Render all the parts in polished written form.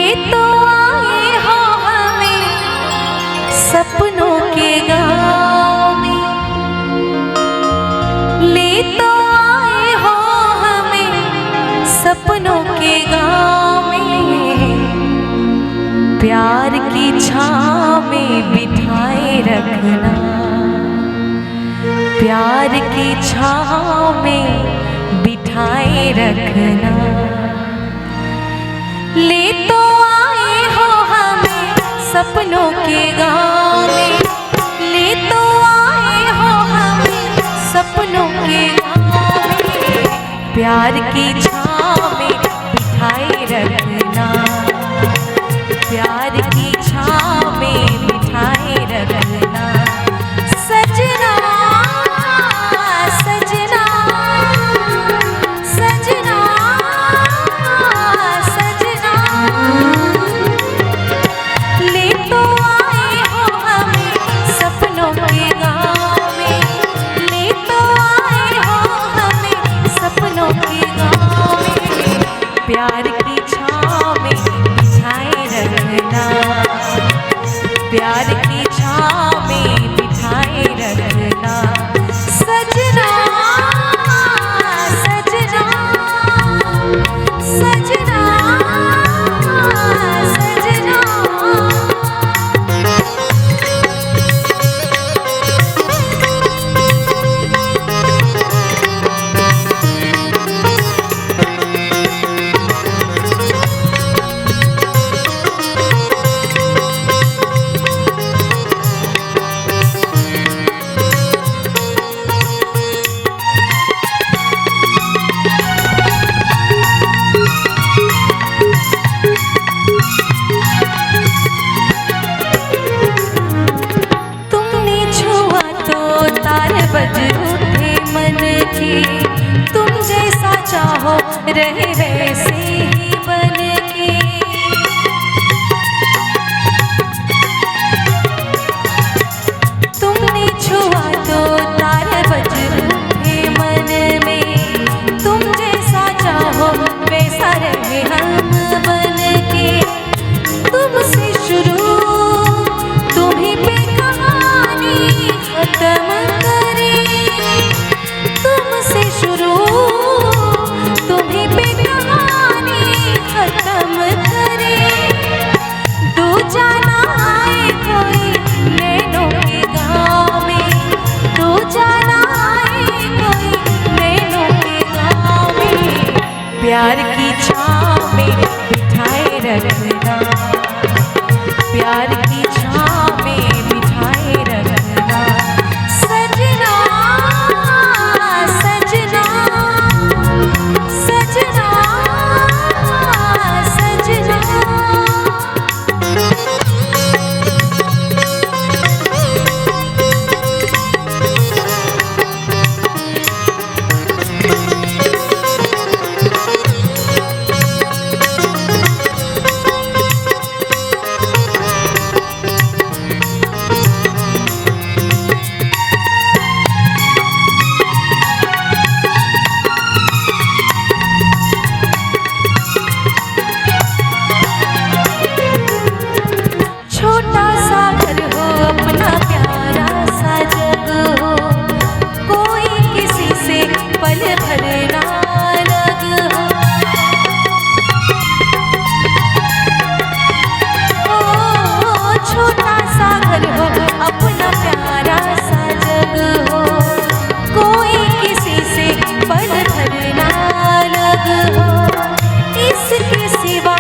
ले तो आए हो हमें सपनों के गाँव में, ले तो आए हो हमें सपनों के गाँव में, प्यार की छाँव में बिठाए रखना, प्यार की छाँव में बिठाए रखना। ले तो आए हो हमें सपनों के गाँव में, ले तो आए हो हमें सपनों के गाँव में, प्यार की छाँव में बिठाए रखना, प्यार की छाँव में बिठाए रखना। सजना सजना सजना सजना, ले तो आए हो हमें सपनों के गाँव में, ले तो आए हो हमें सपनों के गाँव में, प्यार की छाँव में बिठाए रखना, प्यार की छाँव में बिठाए रखना। सजना सजना सजना सजना। बज उठे मन की, तुम जैसा चाहो रहे वैसे ही बन के, तुमने छुआ तो तारे बज उठे मन में, तुम जैसा चाहो वैसा रहे हम बन के, तुमसे शुरू तुम्हीं पे कहानी खत्म, तुमसे शुरू तुम्हीं पे कहानी खत्म करे, दूजा ना आए कोई नैनों के गाँव में, दूजा ना आए कोई नैनों के गाँव में, प्यार की छाँव में बिठाए रखना, प्यार की छाँव में बिठाए रखना। सजना सजना सजना सजना। छोटा सा घर हो अपना प्यारा सा जग हो, कोई किसी से पल भर ना लग हो, छोटा सा घर हो अपना प्यारा सा जग हो, कोई किसी से पल भर ना लग हो, इसके सिवा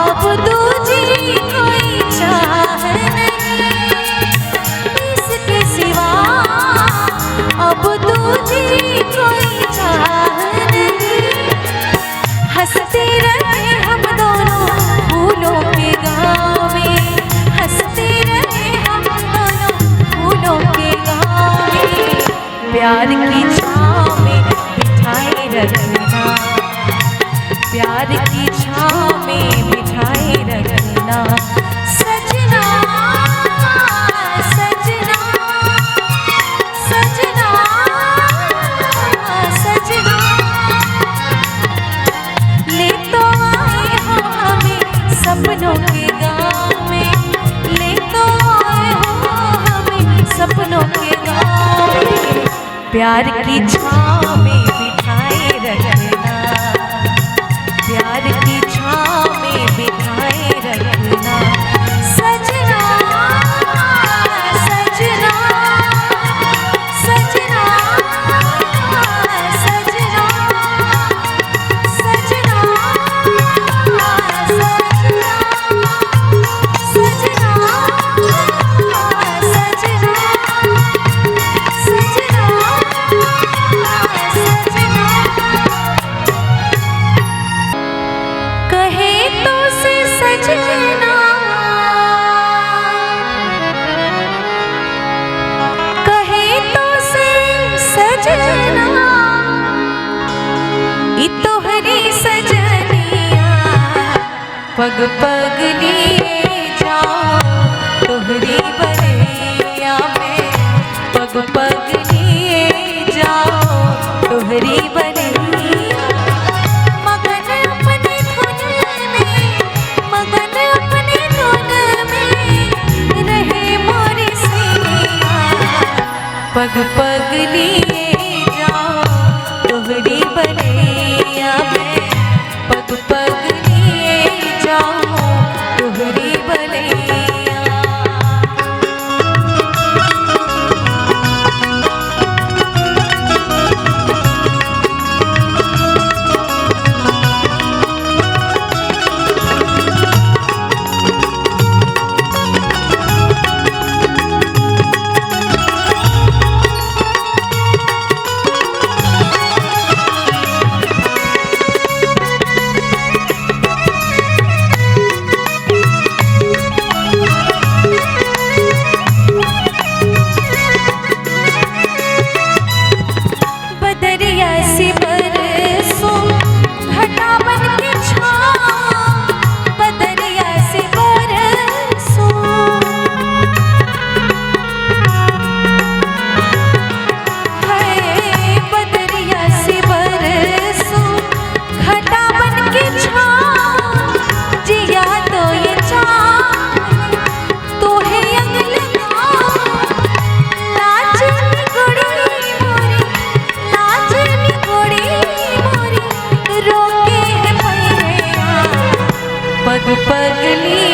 अब दूजी कोई चाह नहीं, इसके सिवा अब दूजी कोई चाह नहीं, हंसते रहे हम दोनों फूलों के गाँव में, हंसते रहे हम दोनों फूलों के गाँव में, प्यार की छाँव में बिठाए रखना, प्यार की छाँव में बिठाए रखना। सजना सजना सजना सजना, ले तो आए हो हमें प्यार की छाँव में बिठाए रखना, प्यार की छाँव में बिठाए रखना सजना, सजना, सजना, सजना, सजना, पग पग लिए जाओ तोहरी बरैया में, पग पग लिए जाओ तोहरी बरैया। मगन अपने धुन में, मगन अपने धुन में रहे मोरी सैया, पग पग लिए जाओ तोहरी बरैया में, पग पग तोहरी बरैया। पग पग ली